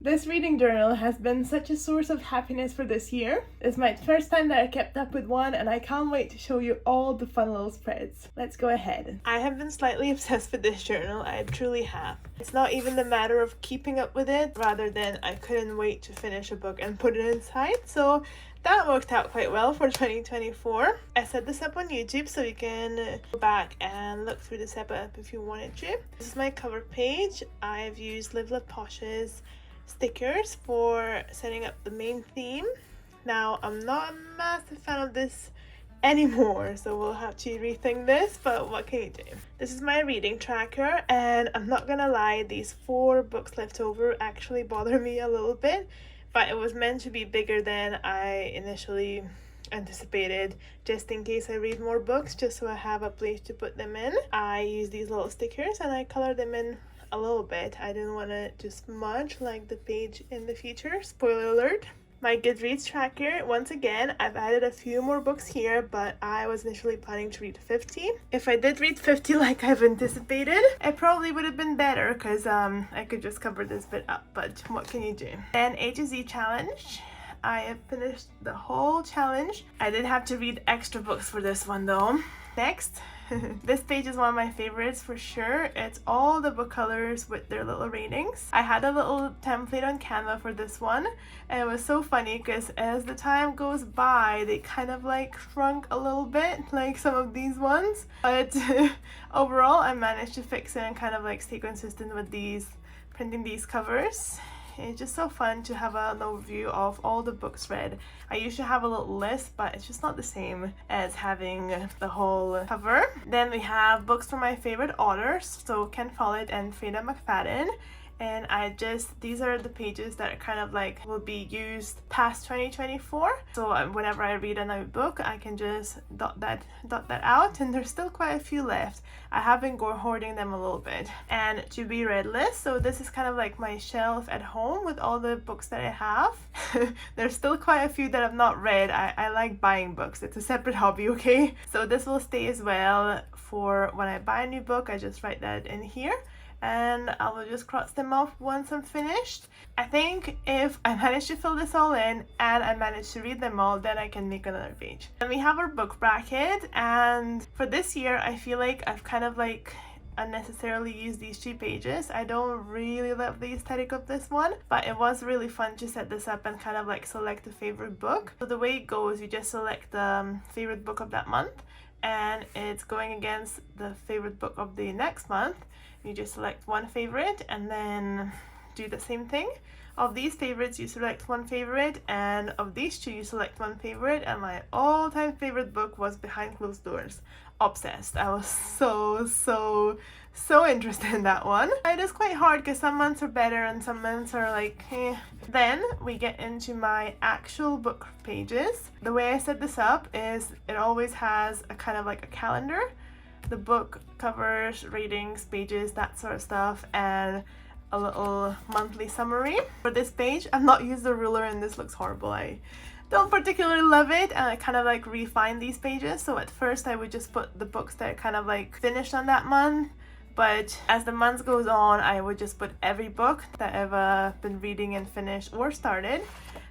This reading journal has been such a source of happiness for this year. It's my first time that I kept up with one and I can't wait to show you all the fun little spreads. Let's go ahead. I have been slightly obsessed with this journal, I truly have. It's not even the matter of keeping up with it, rather than I couldn't wait to finish a book and put it inside, so that worked out quite well for 2024. I set this up on YouTube so you can go back and look through the setup if you wanted to. This is my cover page. I've used Live Love Posh's stickers for setting up the main theme. Now, I'm not a massive fan of this anymore, so we'll have to rethink this, but what can you do? This is my reading tracker, and I'm not gonna lie, these 4 books left over actually bother me a little bit, but it was meant to be bigger than I initially anticipated, just in case I read more books, just so I have a place to put them in. I use these little stickers and I color them in a little bit. I didn't want to just smudge like the page in the future. Spoiler alert. My Goodreads tracker, once again, I've added a few more books here, but I was initially planning to read 50. If I did read 50 like I've anticipated, it probably would have been better because I could just cover this bit up, but what can you do? Then A to Z challenge. I have finished the whole challenge. I did have to read extra books for this one though. Next. This page is one of my favorites for sure. It's all the book colors with their little ratings. I had a little template on Canva for this one, and it was so funny because as the time goes by, they kind of like shrunk a little bit, like some of these ones. But overall, I managed to fix it and kind of like stay consistent with printing these covers. It's just so fun to have an overview of all the books read. I usually have a little list, but it's just not the same as having the whole cover. Then we have books from my favorite authors, so Ken Follett and Freida McFadden. And these are the pages that are kind of like will be used past 2024. So whenever I read a new book, I can just dot that out, and there's still quite a few left. I have been hoarding them a little bit. And to be read list, so this is kind of like my shelf at home with all the books that I have. There's still quite a few that I've not read. I like buying books. It's a separate hobby, okay? So this will stay as well for when I buy a new book. I just write that in here, and I will just cross them off once I'm finished. I think if I manage to fill this all in and I manage to read them all, then I can make another page. And we have our book bracket, and for this year I feel like I've kind of like unnecessarily used these 2 pages. I don't really love the aesthetic of this one, but it was really fun to set this up and kind of like select a favorite book. So the way it goes, you just select the favorite book of that month, and it's going against the favorite book of the next month. You just select one favorite and then do the same thing. Of these favorites, you select one favorite, and of these 2, you select one favorite. And my all-time favorite book was Behind Closed Doors. Obsessed. I was so interested in that one. It is quite hard because some months are better and some months are like eh. Then we get into my actual book pages. The way I set this up is it always has a kind of like a calendar, the book covers, ratings, pages, that sort of stuff, and a little monthly summary. For this page, I've not used a ruler and this looks horrible. I don't particularly love it, and I kind of like refine these pages. So at first I would just put the books that kind of like finished on that month, but as the months goes on, I would just put every book that I've been reading and finished or started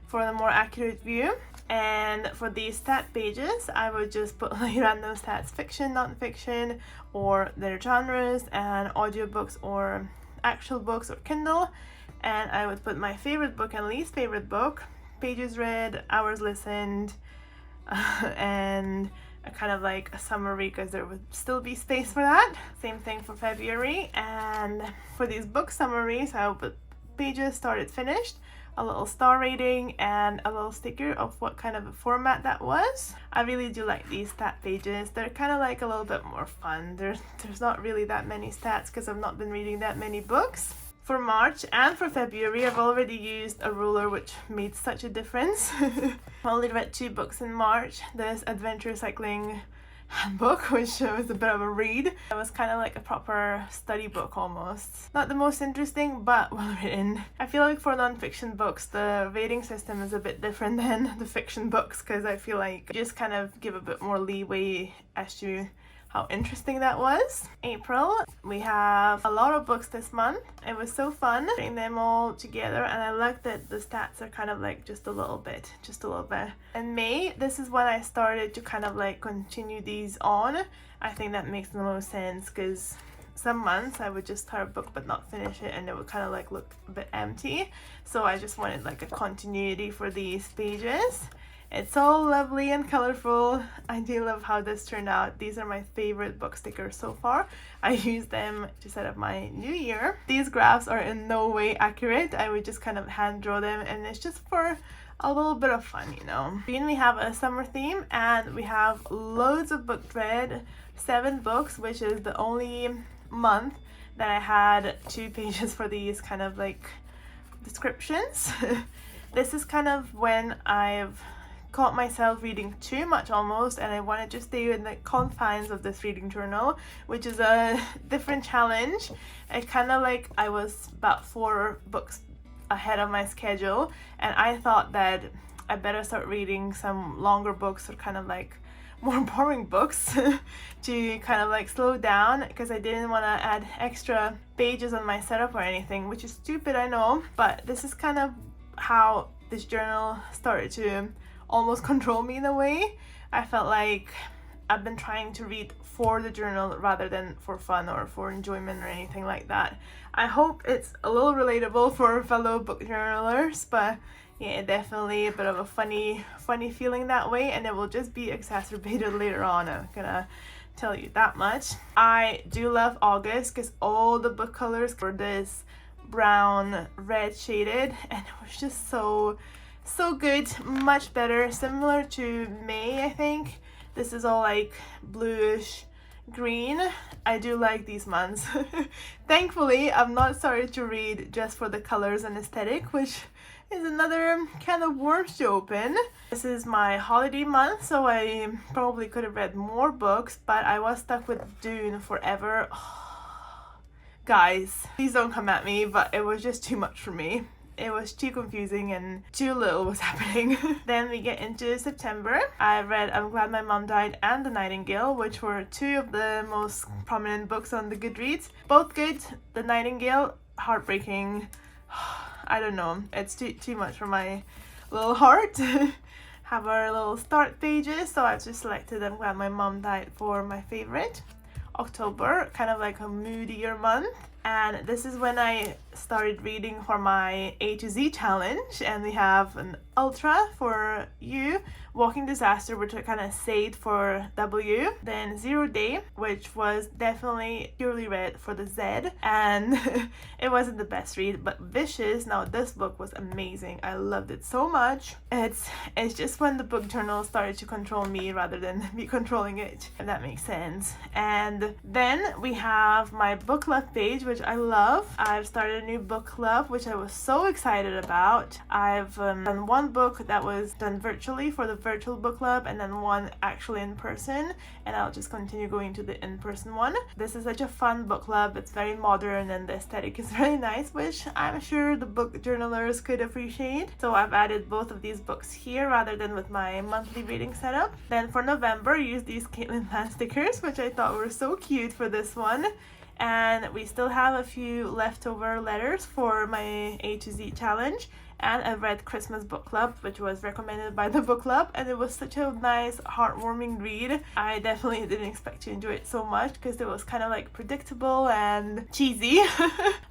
for the more accurate view. And for these stat pages, I would just put like random stats, fiction, non-fiction, or their genres, and audiobooks or actual books or Kindle. And I would put my favorite book and least favorite book, pages read, hours listened, and a kind of like a summary because there would still be space for that. Same thing for February. And for these book summaries, I would put pages started, finished, a little star rating, and a little sticker of what kind of a format that was. I really do like these stat pages. They're kind of like a little bit more fun. There's not really that many stats because I've not been reading that many books. For March and for February, I've already used a ruler, which made such a difference. I only read 2 books in March. This Adventure Cycling Handbook, which was a bit of a read. It was kind of like a proper study book almost. Not the most interesting, but well written. I feel like for non-fiction books, the rating system is a bit different than the fiction books, because I feel like you just kind of give a bit more leeway as to how interesting that was. April, we have a lot of books this month. It was so fun putting them all together, and I like that the stats are kind of like just a little bit. And May, this is when I started to kind of like continue these on. I think that makes the most sense because some months I would just start a book but not finish it, and it would kind of like look a bit empty. So I just wanted like a continuity for these pages. It's all lovely and colorful. I do love how this turned out. These are my favorite book stickers so far. I use them to set up my new year. These graphs are in no way accurate. I would just kind of hand draw them, and it's just for a little bit of fun, you know. Then we have a summer theme, and we have loads of book read, 7 books, which is the only month that I had 2 pages for these kind of like descriptions. This is kind of when I've caught myself reading too much almost, and I wanted to stay in the confines of this reading journal, which is a different challenge. It kind of like I was about 4 books ahead of my schedule, and I thought that I better start reading some longer books or kind of like more boring books to kind of like slow down, because I didn't want to add extra pages on my setup or anything, which is stupid, I know, but this is kind of how this journal started to almost control me in a way. I felt like I've been trying to read for the journal rather than for fun or for enjoyment or anything like that. I hope it's a little relatable for fellow book journalers, but yeah, definitely a bit of a funny feeling that way, and it will just be exacerbated later on. I'm gonna tell you that much. I do love August because all the book colors were this brown red shaded, and it was just so good, much better, similar to May. I think this is all like bluish green. I do like these months. Thankfully, I've not started to read just for the colors and aesthetic, which is another kind of worms to open. This is my holiday month, so I probably could have read more books, but I was stuck with Dune forever. Guys, please don't come at me, but it was just too much for me. It was too confusing and too little was happening. Then we get into September. I read I'm Glad My Mom Died and The Nightingale, which were 2 of the most prominent books on the Goodreads. Both good. The Nightingale, heartbreaking. I don't know. It's too much for my little heart. Have our little start pages, so I've just selected I'm Glad My Mom Died for my favorite. October, kind of like a moodier month. And this is when I started reading for my A to Z challenge, and we have an Ultra for U, Walking Disaster, which I kind of saved for W, then Zero Day, which was definitely purely read for the Z, and it wasn't the best read, but Vicious, now this book was amazing. I loved it so much. It's just when the book journal started to control me rather than me controlling it, if that makes sense. And then we have my book club page, which I love. I've started a new book club, which I was so excited about. I've done 1 book that was done virtually for the virtual book club, and then 1 actually in person, and I'll just continue going to the in-person one. This is such a fun book club. It's very modern and the aesthetic is really nice, which I'm sure the book journalers could appreciate. So I've added both of these books here rather than with my monthly reading setup. Then for November, I used these Caitlin Plan stickers, which I thought were so cute for this one. And we still have a few leftover letters for my A to Z challenge, and I read Christmas Book Club, which was recommended by the book club, and it was such a nice, heartwarming read. I definitely didn't expect to enjoy it so much because it was kind of like predictable and cheesy,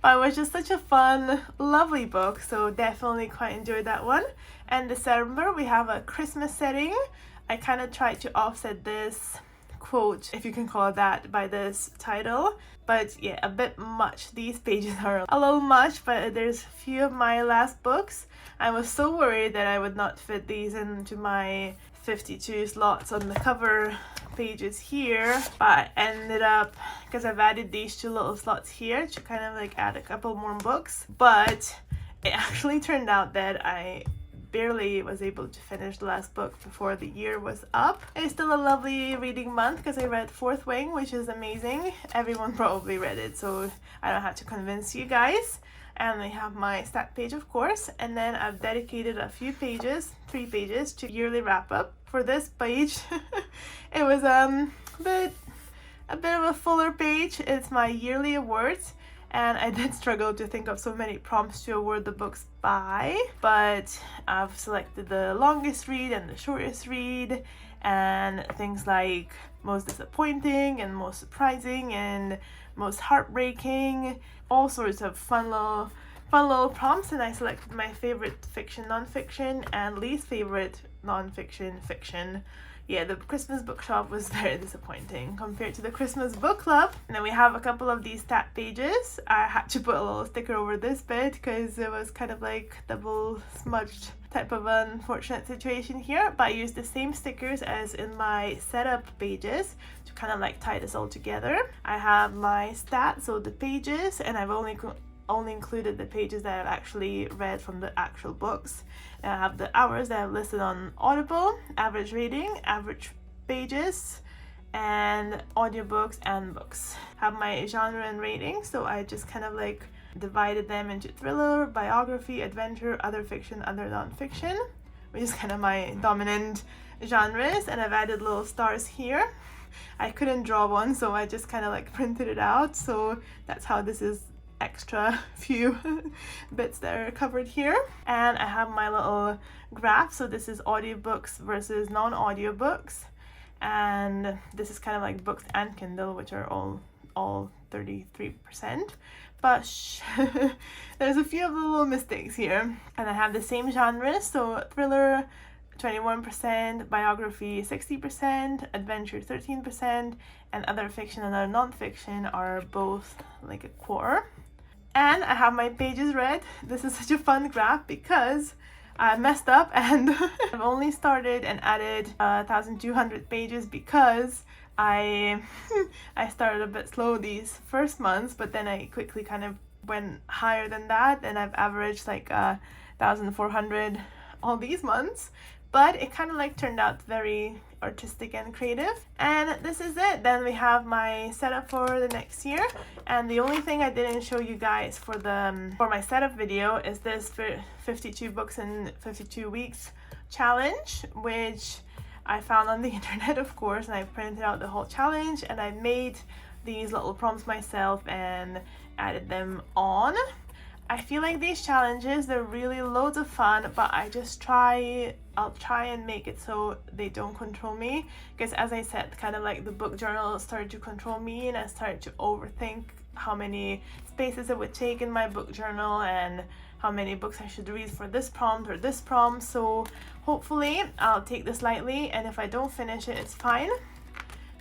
but it was just such a fun, lovely book, so definitely quite enjoyed that one. And December, we have a Christmas setting. I kind of tried to offset this quote, if you can call it that, by this title, but yeah, a bit much. These pages are a little much, but there's a few of my last books. I was so worried that I would not fit these into my 52 slots on the cover pages here, but I ended up, because I've added these 2 little slots here to kind of like add a couple more books, but it actually turned out that I barely was able to finish the last book before the year was up. It's still a lovely reading month because I read Fourth Wing, which is amazing. Everyone probably read it, so I don't have to convince you guys. And I have my stat page, of course, and then I've dedicated a few pages, 3 pages, to yearly wrap up. For this page, it was a bit a bit of a fuller page. It's my yearly awards, and I did struggle to think of so many prompts to award the books by, but I've selected the longest read and the shortest read, and things like most disappointing and most surprising and most heartbreaking, all sorts of fun little prompts. And I selected my favorite fiction, non-fiction, and least favorite non-fiction, fiction. Yeah, the Christmas bookshop was very disappointing compared to the Christmas book club. And then we have a couple of these stat pages. I had to put a little sticker over this bit because it was kind of like double smudged type of unfortunate situation here, but I used the same stickers as in my setup pages to kind of like tie this all together. I have my stats, so the pages, and I've only included the pages that I've actually read from the actual books. And I have the hours that I've listed on Audible, average rating, average pages, and audiobooks and books. I have my genre and rating, so I just kind of like divided them into thriller, biography, adventure, other fiction, other non-fiction, which is kind of my dominant genres. And I've added little stars here. I couldn't draw one, so I just kind of like printed it out, so that's how this is extra few bits that are covered here. And I have my little graph, so this is audiobooks versus non-audiobooks, and this is kind of like books and Kindle, which are all 33%, but there's a few of the little mistakes here. And I have the same genres, so thriller 21%, biography 60%, adventure 13%, and other fiction and other non-fiction are both like a quarter. And I have my pages read. This is such a fun graph because I messed up and I've only started and added 1,200 pages because I started a bit slow these first months, but then I quickly kind of went higher than that, and I've averaged like 1,400 all these months. But it kind of like turned out very artistic and creative. And this is it. Then we have my setup for the next year. And the only thing I didn't show you guys for my setup video is this 52 books in 52 weeks challenge, which I found on the internet, of course, and I printed out the whole challenge, and I made these little prompts myself and added them on. I feel like these challenges, they're really loads of fun, but I'll try and make it so they don't control me, because as I said, kind of like the book journal started to control me, and I started to overthink how many spaces it would take in my book journal and how many books I should read for this prompt or this prompt. So hopefully I'll take this lightly, and if I don't finish it, it's fine.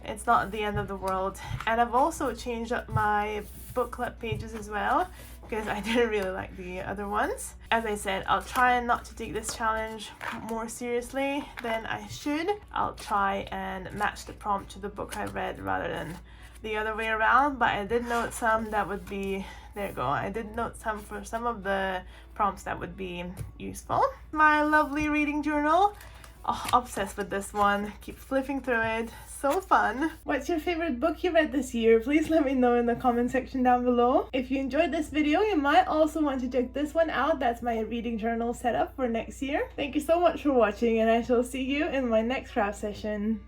It's not the end of the world. And I've also changed up my book club pages as well, because I didn't really like the other ones. As I said, I'll try not to take this challenge more seriously than I should. I'll try and match the prompt to the book I read rather than the other way around, but I did note some that would be, there you go, I did note some for some of the prompts that would be useful. My lovely reading journal. Oh, obsessed with this one. Keep flipping through it. So fun. What's your favorite book you read this year? Please let me know in the comment section down below. If you enjoyed this video, you might also want to check this one out. That's my reading journal setup for next year. Thank you so much for watching, and I shall see you in my next craft session.